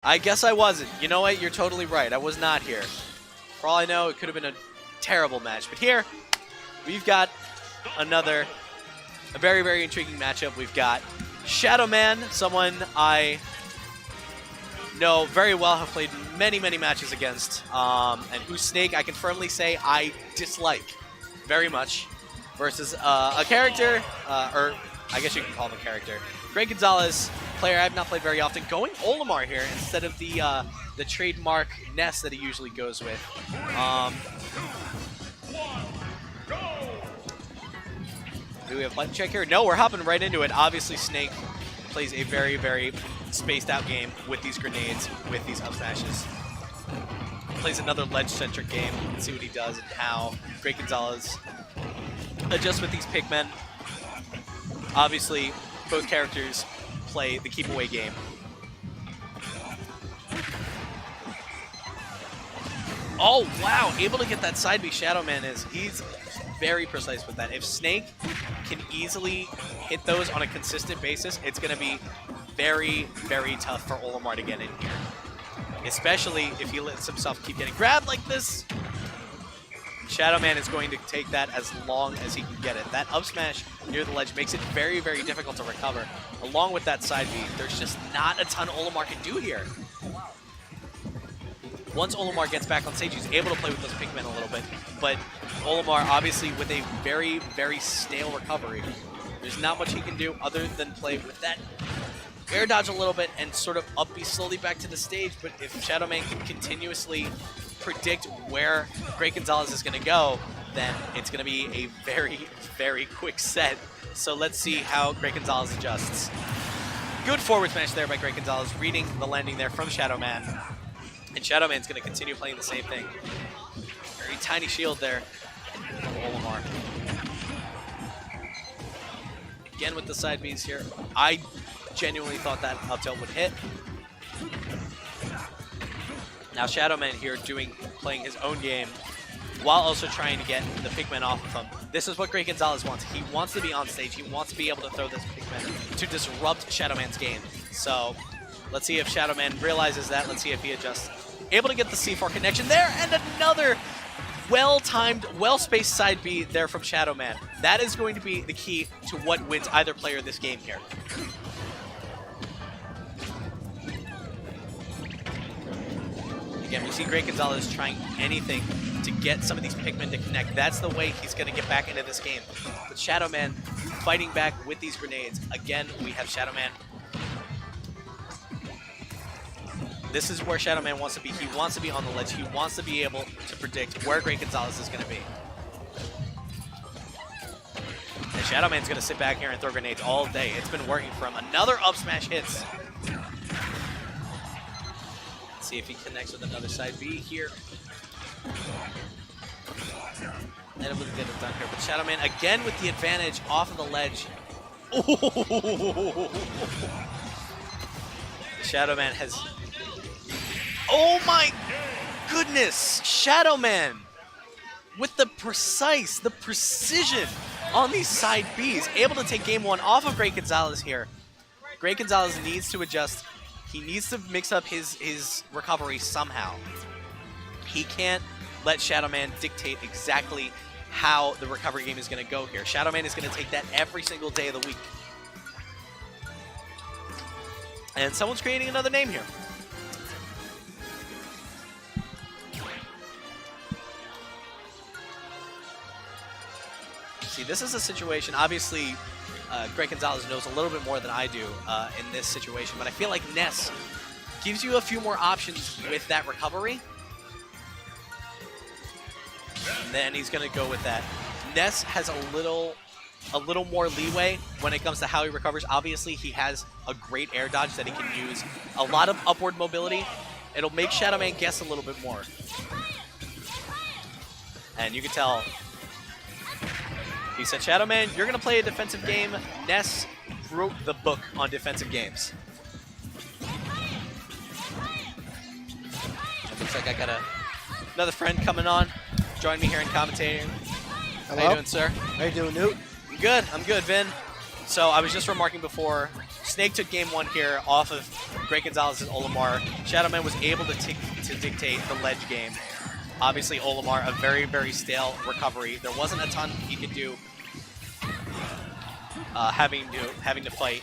I guess I wasn't. You know what? You're totally right. I was not here. For all I know, it could have been a terrible match. But here, we've got a very, very intriguing matchup. We've got ShadowMan, someone I know very well, have played many, many matches against, and whose Snake I can firmly say I dislike very much, versus a character, or I guess you can call him a character, TheGreatGonzales, player I have not played very often, going Olimar here instead of the trademark Ness that he usually goes with. Do we have a button check here? No, we're hopping right into it. Obviously, Snake plays a very, very spaced out game with these grenades, with these up smashes. Plays another ledge-centric game. Let's see what he does and how TheGreatGonzales adjusts with these pigmen. Obviously, both characters play the keep away game. Oh, wow. Able to get that side B. ShadowMan he's very precise with that. If Snake can easily hit those on a consistent basis, it's going to be very, very tough for Olimar to get in here. Especially if he lets himself keep getting grabbed like this. ShadowMan is going to take that as long as he can get it. That up smash near the ledge makes it very, very difficult to recover. Along with that side B, there's just not a ton Olimar can do here. Once Olimar gets back on stage, he's able to play with those pigmen a little bit. But Olimar, obviously, with a very, very stale recovery, there's not much he can do other than play with that air dodge a little bit and sort of up B slowly back to the stage. But if ShadowMan can continuously predict where TheGreatGonzales is going to go, then it's going to be a very, very quick set. So let's see how TheGreatGonzales adjusts. Good forward smash there by TheGreatGonzales, reading the landing there from ShadowMan. And ShadowMan's going to continue playing the same thing. Very tiny shield there from Olimar. Again with the side Bs here. I genuinely thought that up tilt would hit. Now ShadowMan here playing his own game while also trying to get the pigmen off of him. This is what TheGreatGonzales wants. He wants to be on stage. He wants to be able to throw this pigmen to disrupt ShadowMan's game. So let's see if ShadowMan realizes that. Let's see if he adjusts. Able to get the C4 connection there, and another well-timed, well-spaced side B there from ShadowMan. That is going to be the key to what wins either player this game here. Again, we see TheGreatGonzales trying anything to get some of these pigmen to connect. That's the way he's going to get back into this game. But ShadowMan fighting back with these grenades. Again, we have ShadowMan. This is where ShadowMan wants to be. He wants to be on the ledge. He wants to be able to predict where TheGreatGonzales is going to be. And ShadowMan's going to sit back here and throw grenades all day. It's been working for him. Another up smash hits. Let's see if he connects with another side B here. And able to get it done here. But ShadowMan again with the advantage off of the ledge. Ooh. ShadowMan has... Oh my goodness! ShadowMan with the precision on these side Bs, able to take game one off of TheGreatGonzales here. TheGreatGonzales needs to adjust. He needs to mix up his recovery somehow. He can't let ShadowMan dictate exactly how the recovery game is going to go here. ShadowMan is going to take that every single day of the week. And someone's creating another name here. See, this is a situation, obviously, TheGreatGonzales knows a little bit more than I do in this situation, but I feel like Ness gives you a few more options with that recovery. And then he's going to go with that. Ness has a little more leeway when it comes to how he recovers. Obviously, he has a great air dodge that he can use. A lot of upward mobility. It'll make ShadowMan guess a little bit more. And you can tell... He said, ShadowMan, you're going to play a defensive game. Ness wrote the book on defensive games. It looks like I got another friend coming on. Join me here in commentating. Hello. How you doing, sir? How you doing, Newt? I'm good, Vin. So I was just remarking before, Snake took game one here off of Great Gonzales and Olimar. ShadowMan was able to dictate the ledge game. Obviously, Olimar, a very, very stale recovery. There wasn't a ton he could do having to fight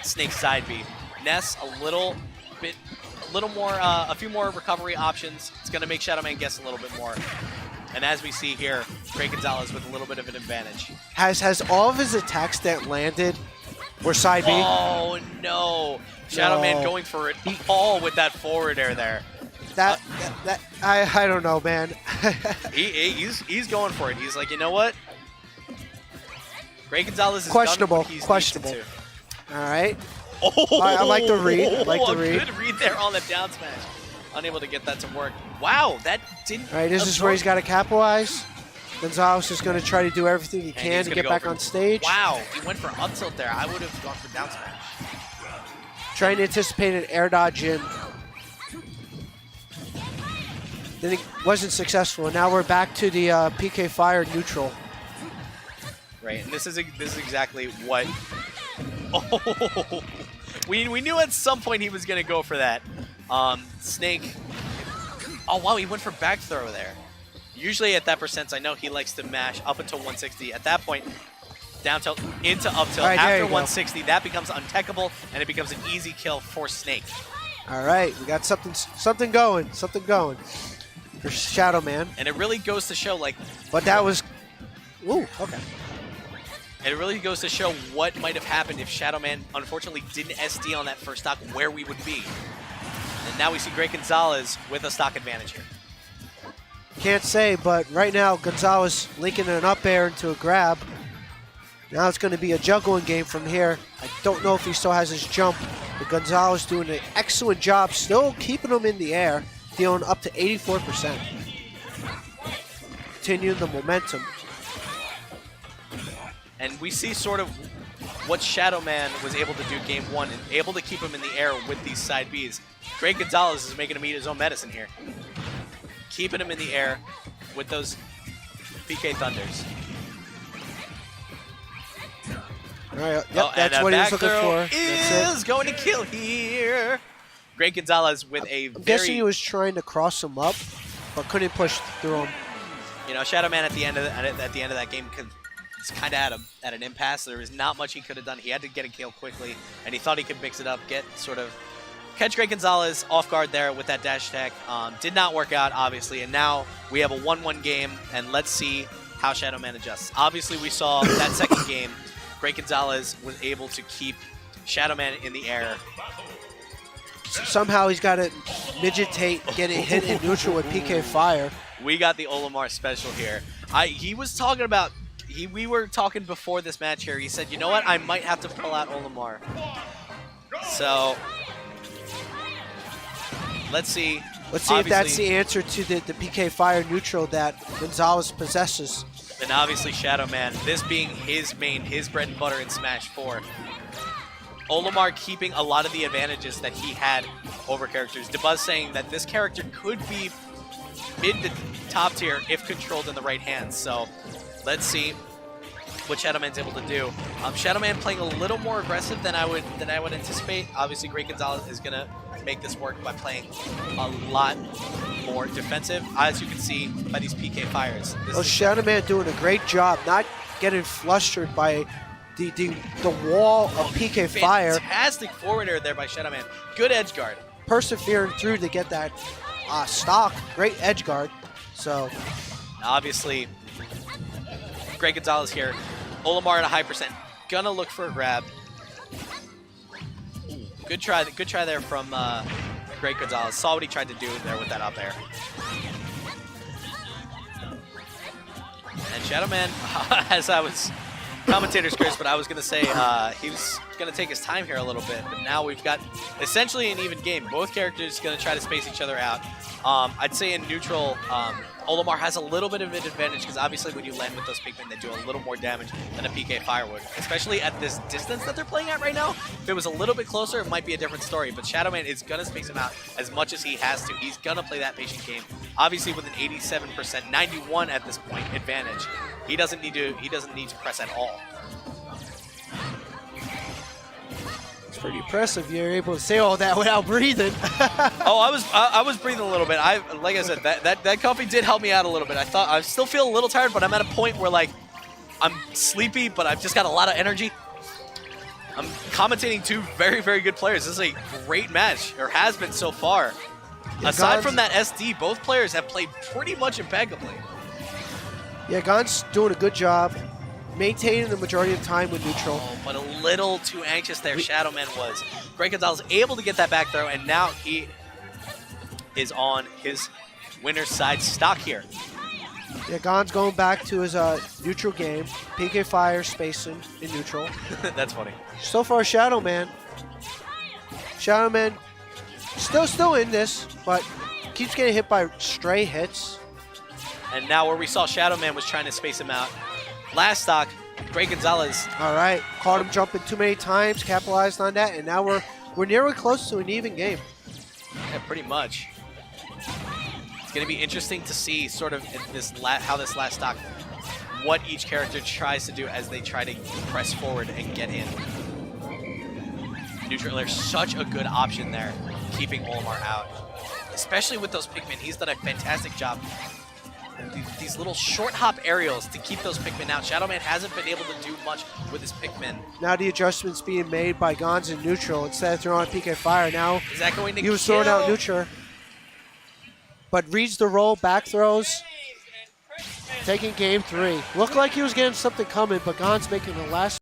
Snake's side B. Ness, a few more recovery options. It's going to make ShadowMan guess a little bit more. And as we see here, Great Gonzales with a little bit of an advantage. Has all of his attacks that landed were side B? Oh, no. ShadowMan going for it all with that forward air there. I don't know, man. he's going for it. He's like, you know what? Great Gonzales is questionable. Done what he's Questionable. to. All right. Oh, I like the read. I like the read. Good read there on the down smash. Unable to get that to work. Wow, that didn't. All right, this is where he's got to capitalize. Gonzales is going to try to do everything he can to get back on stage. Wow, he went for up tilt there. I would have gone for down smash. Trying to anticipate an air dodge in. Then it wasn't successful. Now we're back to the PK Fire neutral. Right, and this is exactly what. Oh, we knew at some point he was going to go for that. Snake. Oh wow, he went for back throw there. Usually at that percent, I know he likes to mash up until 160. At that point, down tilt into up tilt. Right, after 160, that becomes untechable, and it becomes an easy kill for Snake. All right, we got something going for ShadowMan. And it really goes to show, like. But that was. Ooh, okay. And it really goes to show what might have happened if ShadowMan unfortunately didn't SD on that first stock, where we would be. And now we see Great Gonzales with a stock advantage here. Can't say, but right now Gonzales linking an up air into a grab. Now it's going to be a juggling game from here. I don't know if he still has his jump, but Gonzales doing an excellent job, still keeping him in the air, dealing up to 84%. Continuing the momentum. And we see sort of what ShadowMan was able to do game one, and able to keep him in the air with these side Bs. Great Gonzales is making him eat his own medicine here. Keeping him in the air with those PK Thunders. All right, yep, that's what he was looking for. Is going to kill here. Great Gonzales with a I'm guessing he was trying to cross him up, but couldn't push through him. You know, ShadowMan at the end of that game kind of at an impasse. There was not much he could have done. He had to get a kill quickly, and he thought he could mix it up, catch Great Gonzales off guard there with that dash attack. Did not work out, obviously, and now we have a 1-1 game, and let's see how ShadowMan adjusts. Obviously, we saw that second game, Great Gonzales was able to keep ShadowMan in the air. Somehow he's got to midgetate, get it hit in neutral with PK Fire. We got the Olimar special here. He was talking about. We were talking before this match here. He said, you know what? I might have to pull out Olimar. So, let's see. Let's see if that's the answer to the PK Fire neutral that Gonzales possesses. And obviously ShadowMan, this being his bread and butter in Smash 4. Olimar keeping a lot of the advantages that he had over characters. DeBuzz saying that this character could be mid to top tier if controlled in the right hands. So, let's see what ShadowMan's able to do. ShadowMan playing a little more aggressive than I would anticipate. Obviously, Great Gonzales is gonna make this work by playing a lot more defensive, as you can see by these PK Fires. ShadowMan doing a great job, not getting flustered by the wall of PK Fire. Fantastic forward air there by ShadowMan. Good edge guard. Persevering through to get that stock. Great edge guard. So, obviously, Great Gonzales here. Olimar at a high percent. Gonna look for a grab. Good try there from Great Gonzales. Saw what he tried to do there with that up air. And ShadowMan, as I was commentator's curse, but I was gonna say he was gonna take his time here a little bit. But now we've got essentially an even game. Both characters gonna try to space each other out. I'd say in neutral, Olimar has a little bit of an advantage because obviously when you land with those Pikmin, they do a little more damage than a PK Fire would, especially at this distance that they're playing at right now. If it was a little bit closer, it might be a different story, but ShadowMan is going to space him out as much as he has to. He's going to play that patient game, obviously with an 87%, 91 at this point advantage. He doesn't need to press at all. It's pretty impressive. You're able to say all that without breathing. Oh, I was breathing a little bit. Like I said, that coffee did help me out a little bit. I still feel a little tired, but I'm at a point where like I'm sleepy, but I've just got a lot of energy. I'm commentating two very, very good players. This is a great match, or has been so far. Yeah, Aside from that SD, both players have played pretty much impeccably. Yeah, Gon's doing a good job maintaining the majority of time with neutral. Oh, but a little too anxious there, ShadowMan was. GreatGonzales able to get that back throw, and now he is on his winner's side stock here. Yeah, Gon's going back to his neutral game. PK Fire spacing in neutral. That's funny. So far, ShadowMan still in this, but keeps getting hit by stray hits. And now where we saw ShadowMan was trying to space him out. Last stock, GreatGonzales. All right, caught him jumping too many times, capitalized on that, and now we're nearly close to an even game. Yeah, pretty much. It's going to be interesting to see sort of in this how this last stock, what each character tries to do as they try to press forward and get in. Neutral, there's such a good option there, keeping Olimar out. Especially with those Pikmin, he's done a fantastic job. These little short hop aerials to keep those Pikmin out. ShadowMan hasn't been able to do much with his Pikmin. Now the adjustments being made by Gonz in neutral. Instead of throwing out PK Fire, now is that going to he was throwing out neutral. But reads the roll, back throws, taking game 3. Looked like he was getting something coming, but Gonz making the last